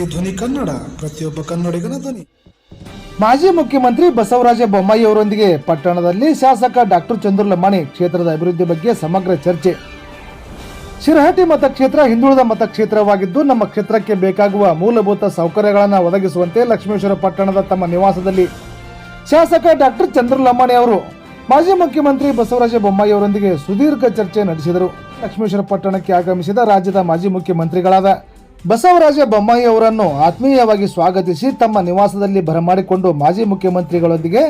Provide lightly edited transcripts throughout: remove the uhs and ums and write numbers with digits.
ಆಲಿಸಿ ಧ್ವನಿ ಕನ್ನಡ, ಪ್ರತಿಯೊಬ್ಬ ಕನ್ನಡಿಗನ ಧ್ವನಿ. ಮಾಜಿ ಮುಖ್ಯಮಂತ್ರಿ ಬಸವರಾಜ ಬೊಮ್ಮಾಯಿ ಅವರೊಂದಿಗೆ ಪಟ್ಟಣದಲ್ಲಿ ಶಾಸಕ ಡಾಕ್ಟರ್ ಚಂದ್ರು ಲಮಾಣಿ ಕ್ಷೇತ್ರದ ಅಭಿವೃದ್ಧಿ ಬಗ್ಗೆ ಸಮಗ್ರ ಚರ್ಚೆ. ಶಿರಹಟ್ಟಿ ಮತಕ್ಷೇತ್ರ ಹಿಂದುಳಿದ ಮತಕ್ಷೇತ್ರವಾಗಿದ್ದು ನಮ್ಮ ಕ್ಷೇತ್ರಕ್ಕೆ ಬೇಕಾಗುವ ಮೂಲಭೂತ ಸೌಕರ್ಯಗಳನ್ನು ಒದಗಿಸುವಂತೆ ಲಕ್ಷ್ಮೇಶ್ವರ ಪಟ್ಟಣದ ತಮ್ಮ ನಿವಾಸದಲ್ಲಿ ಶಾಸಕ ಡಾಕ್ಟರ್ ಚಂದ್ರು ಲಮಾಣಿ ಅವರು ಮಾಜಿ ಮುಖ್ಯಮಂತ್ರಿ ಬಸವರಾಜ ಬೊಮ್ಮಾಯಿ ಅವರೊಂದಿಗೆ ಸುದೀರ್ಘ ಚರ್ಚೆ ನಡೆಸಿದರು. ಲಕ್ಷ್ಮೇಶ್ವರ ಪಟ್ಟಣಕ್ಕೆ ಆಗಮಿಸಿದ ರಾಜ್ಯದ ಮಾಜಿ ಮುಖ್ಯಮಂತ್ರಿಗಳಾದ ಬಸವರಾಜ ಬೊಮ್ಮಾಯಿ ಅವರನ್ನು ಆತ್ಮೀಯವಾಗಿ ಸ್ವಾಗತಿಸಿ ತಮ್ಮ ನಿವಾಸದಲ್ಲಿ ಬರಮಾಡಿಕೊಂಡು ಮಾಜಿ ಮುಖ್ಯಮಂತ್ರಿಗಳೊಂದಿಗೆ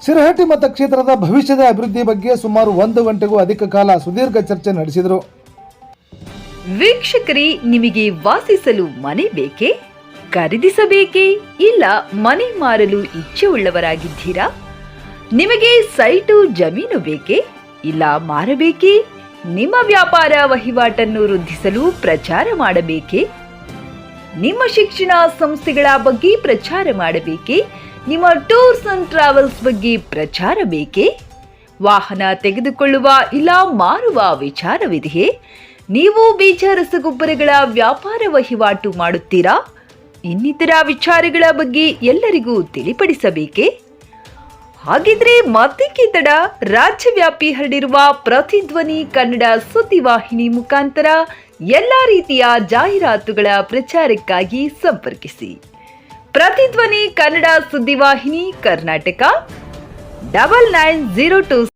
ಶಿರಹಟ್ಟಿ ಮತಕ್ಷೇತ್ರದ ಭವಿಷ್ಯದ ಅಭಿವೃದ್ಧಿ ಬಗ್ಗೆ ಸುಮಾರು 1 ಗಂಟೆಗೂ ಅಧಿಕ ಕಾಲ ಸುದೀರ್ಘ ಚರ್ಚೆ ನಡೆಸಿದರು. ವೀಕ್ಷಕರೇ, ನಿಮಗೆ ವಾಸಿಸಲು ಮನೆ ಬೇಕೇ? ಖರೀದಿಸಬೇಕೇ? ಇಲ್ಲ ಮನೆ ಮಾರಲು ಇಚ್ಛೆ ಉಳ್ಳವರಾಗಿದ್ದೀರಾ? ನಿಮಗೆ ಸೈಟು ಜಮೀನು ಬೇಕೇ? ಇಲ್ಲ ಮಾರಬೇಕೇ? ನಿಮ್ಮ ವ್ಯಾಪಾರ ವಹಿವಾಟನ್ನು ವೃದ್ಧಿಸಲು ಪ್ರಚಾರ ಮಾಡಬೇಕೇ? ನಿಮ್ಮ ಶಿಕ್ಷಣ ಸಂಸ್ಥೆಗಳ ಬಗ್ಗೆ ಪ್ರಚಾರ ಮಾಡಬೇಕೇ? ನಿಮ್ಮ ಟೂರ್ಸ್ ಅಂಡ್ ಟ್ರಾವೆಲ್ಸ್ ಬಗ್ಗೆ ಪ್ರಚಾರ ಬೇಕೇ? ವಾಹನ ತೆಗೆದುಕೊಳ್ಳುವ ಇಲ್ಲ ಮಾರುವ ವಿಚಾರವಿದೆಯೇ? ನೀವು ಬೀಜ ರಸಗೊಬ್ಬರಗಳ ವ್ಯಾಪಾರ ವಹಿವಾಟು ಮಾಡುತ್ತೀರಾ? ಇನ್ನಿತರ ವಿಚಾರಗಳ ಬಗ್ಗೆ ಎಲ್ಲರಿಗೂ ತಿಳಿಪಡಿಸಬೇಕೇ? ಹಾಗಿದ್ರೆ ಮತ್ತೇಕೆ ತಡ? ರಾಜ್ಯವ್ಯಾಪಿ ಹರಡಿರುವ ಪ್ರತಿಧ್ವನಿ ಕನ್ನಡ ಸುದ್ದಿವಾಹಿನಿ ಮುಖಾಂತರ ಎಲ್ಲ ರೀತಿಯ ಜಾಹೀರಾತುಗಳ ಪ್ರಚಾರಕ್ಕಾಗಿ ಸಂಪರ್ಕಿಸಿ. ಪ್ರತಿಧ್ವನಿ ಕನ್ನಡ ಸುದ್ದಿವಾಹಿನಿ, ಕರ್ನಾಟಕ 9902